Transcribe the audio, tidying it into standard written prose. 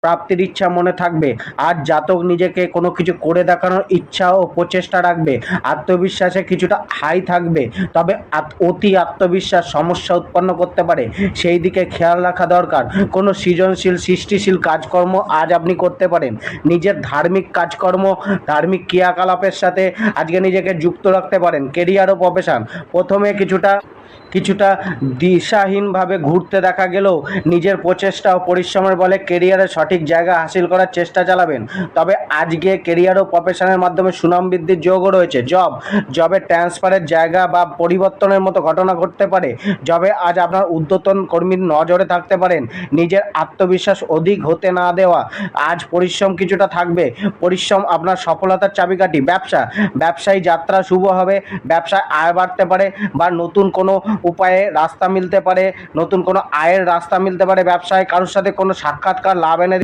প্রাপ্তির ইচ্ছা মনে থাকবে। আজ জাতক নিজেকে কোনো কিছু করে দেখানোর ইচ্ছা ও প্রচেষ্টা রাখবে। আত্মবিশ্বাসে কিছুটা হাই থাকবে, তবে অতি আত্মবিশ্বাস সমস্যা উৎপন্ন করতে পারে, সেই দিকে খেয়াল রাখা দরকার। কোনো সৃজনশীল সৃষ্টিশীল কাজকর্ম আজ আপনি করতে পারেন। নিজের ধার্মিক কাজকর্ম, ধার্মিক ক্রিয়াকলাপের সাথে আজকে নিজেকে যুক্ত রাখতে পারেন। কেরিয়ার ও প্রফেশন, প্রথমে কিছুটা দিশাহীনভাবে ঘুরতে দেখা গেলেও নিজের প্রচেষ্টা ও পরিশ্রমের বলে কেরিয়ারের সঠিক জায়গা হাসিল করার চেষ্টা চালাবেন। তবে আজকে কেরিয়ার ও প্রফেশনের মাধ্যমে সুনাম বৃদ্ধির যোগও রয়েছে। জবে ট্রান্সফারের জায়গা বা পরিবর্তনের মতো ঘটনা ঘটতে পারে। জবে আজ আপনার ঊর্ধ্বতন কর্মীর নজরে থাকতে পারেন। নিজের আত্মবিশ্বাস অধিক হতে না দেওয়া। আজ পরিশ্রম কিছুটা থাকবে, পরিশ্রম আপনার সফলতার চাবিকাঠি। ব্যবসায়ী যাত্রা শুভ হবে, ব্যবসায় আয় বাড়তে পারে বা নতুন কোনো উপায়ে রাস্তা মিলতে পারে, নতুন কোনো আয়ের রাস্তা মিলতে পারে। ব্যবসায় কারোর সাথে কোনো সাক্ষাৎকার লাভ এনে